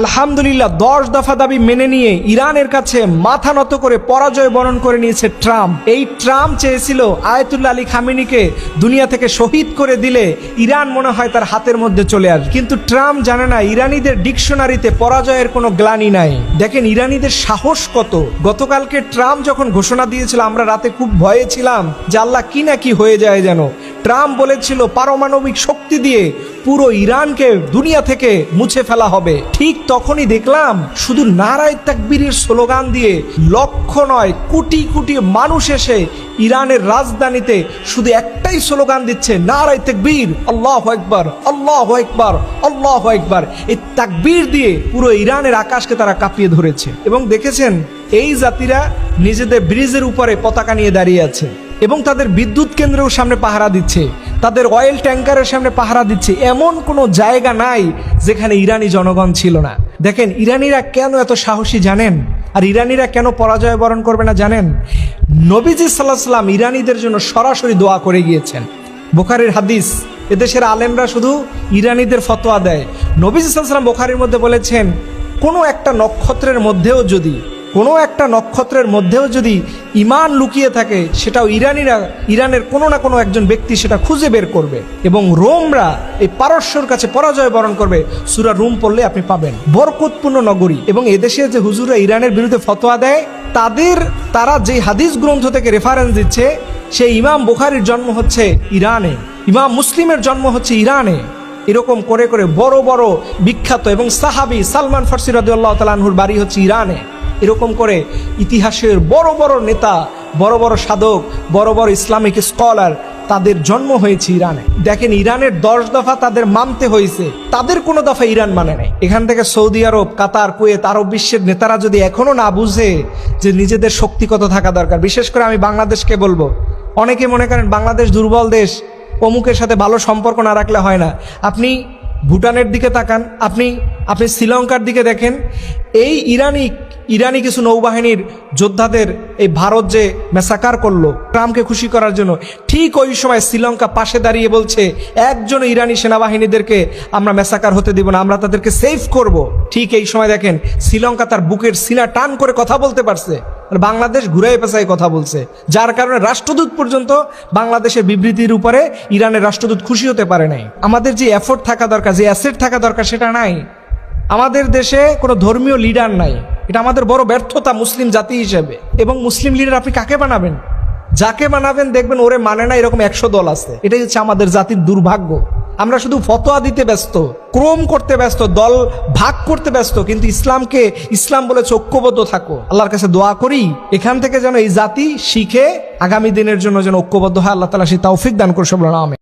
আলহামদুলিল্লাহ 10 দফা দাবি মেনে নিয়ে ইরানের কাছে মাথা নত করে পরাজয় বরণ করে নিয়েছে ট্রাম্প। এই ট্রাম্প চেয়েছিল আয়াতুল্লাহ আলী খামেনিকে দুনিয়া থেকে শহীদ করে দিলে ইরান মনে হয় তার হাতের মধ্যে চলে আসবে, কিন্তু ট্রাম্প জানে না ইরানিদের ডিকশনারিতে পরাজয়ের কোনো গ্লানি নাই। দেখেন ইরানিদের সাহস কত। গতকালকে ট্রাম্প যখন ঘোষণা দিয়েছিল আমরা রাতে খুব ভয়ে ছিলাম যে আল্লাহ কি না কি হয়ে যায় যেন। ট্রাম্প বলেছিল পারমাণবিক শক্তি দিয়ে পুরো ইরানকে দুনিয়া থেকে মুছে ফেলা হবে। ঠিক তখনই দেখলাম শুধু নারায়ে তাকবীরের স্লোগান দিয়ে লক্ষ নয় কোটি কোটি মানুষ এসে ইরানের রাজধানীতে শুধু একটাই স্লোগান দিচ্ছে, নারায়ে তাকবীর, আল্লাহু আকবার, আল্লাহু আকবার, আল্লাহু আকবার। এই তাকবীর দিয়ে পুরো ইরানের আকাশকে তারা কাঁপিয়ে ধরেছে। এবং দেখেছেন এই জাতিরা নিজেদের ব্রিজের উপরে পতাকা নিয়ে দাঁড়িয়ে আছে এবং তাদের বিদ্যুৎ কেন্দ্রের সামনে পাহারা দিচ্ছে, তাদের অয়েল ট্যাঙ্কারের সামনে পাহারা দিচ্ছে। এমন কোনো জায়গা নাই যেখানে ইরানি জনগণ ছিল না। দেখেন ইরানিরা কেন এত সাহসী জানেন, আর ইরানিরা কেন পরাজয় বরণ করবে না জানেন? নবীজি সাল্লাল্লাহু আলাইহি ওয়াসাল্লাম ইরানিদের জন্য সরাসরি দোয়া করে গিয়েছেন। বুখারীর হাদিস। এদেশের আলেমরা শুধু ইরানিদের ফতোয়া দেয়। নবীজি সাল্লাল্লাহু আলাইহি ওয়াসাল্লাম বুখারীর মধ্যে বলেছেন কোনো একটা নক্ষত্রের মধ্যেও যদি ঈমান লুকিয়ে থাকে সেটাও ইরানের কোনো না কোনো একজন ব্যক্তি সেটা খুঁজে বের করবে এবং রোমরা এই পারস্যর কাছে পরাজয় বরণ করবে। সূরা রুম পড়লে আপনি পাবেন। বরকতপূর্ণ নগরী। এবং এদেশে যে হুজুররা ইরানের বিরুদ্ধে ফতোয়া দেয় তারা যে হাদিস গ্রন্থ থেকে রেফারেন্স দিচ্ছে সেই ইমাম বুখারীর জন্ম হচ্ছে ইরানে, ইমাম মুসলিমের জন্ম হচ্ছে ইরানে। এরকম করে করে বড় বড় বিখ্যাত এবং সাহাবী সালমান ফারসি রাদিয়াল্লাহু তাআলা আনহুর বাড়ি হচ্ছে ইরানে। এরকম করে ইতিহাসের বড় বড় নেতা, বড় বড় সাধক, বড় বড় ইসলামিক স্কলার তাদের জন্ম হয়েছে ইরানে। দেখেন ইরানের 10 দফা তাদের মানতে হয়েছে, তাদের কোনো দফা ইরান মানে নাই। এখান থেকে সৌদি আরব, কাতার, কুয়েত, আরব বিশ্বের নেতারা যদি এখনো না বুঝে যে নিজেদের শক্তি কত থাকা দরকার। বিশেষ করে আমি বাংলাদেশকে বলবো, অনেকে মনে করেন বাংলাদেশ দুর্বল দেশ, অমুকের সাথে ভালো সম্পর্ক না রাখলে হয় না। আপনি ভুটানের দিকে তাকান, আপনি শ্রীলঙ্কার দিকে দেখেন। এই ইরানি কিছু নৌবাহিনীর যোদ্ধাদের এই ভারত যে ম্যাসাকার করলো ট্রাম্পকে খুশি করার জন্য, ঠিক ওই সময় শ্রীলঙ্কা পাশে দাঁড়িয়ে বলছে একজন ইরানি সেনাবাহিনীদেরকে আমরা ম্যাসাকার হতে দিব না, আমরা তাদেরকে সেভ করব। ঠিক এই সময় দেখেন শ্রীলঙ্কা তার বুকের সিনা টান করে কথা বলতে পারছে, আর বাংলাদেশ ঘুরাই পেঁচাই কথা বলছে, যার কারণে রাষ্ট্রদূত পর্যন্ত বাংলাদেশের বিবৃতির উপরে ইরানের রাষ্ট্রদূত খুশি হতে পারে নাই। আমাদের যে এফোর্ট থাকা দরকার, যে অ্যাসেট থাকা দরকার সেটা নাই। আমাদের দেশে কোনো ধর্মীয় লিডার নাই, এটা আমাদের বড় ব্যর্থতা মুসলিম জাতি হিসেবে। এবং মুসলিম লিডার আপনি কাকে বানাবেন? যাকে বানাবেন দেখবেন ওরে মানে না এরকম 100 দল আছে। এটাই হচ্ছে আমাদের জাতির দুর্ভাগ্য। আমরা শুধু ফতোয়া দিতে ব্যস্ত, ক্রম করতে ব্যস্ত, দল ভাগ করতে ব্যস্ত, কিন্তু ইসলাম বলেছে ঐক্যবদ্ধ থাকো। আল্লাহর কাছে দোয়া করি এখান থেকে যেন এই জাতি শিখে আগামী দিনের জন্য যেন ঐক্যবদ্ধ হয়। আল্লাহ তাআলা সেই তৌফিক দান করুন।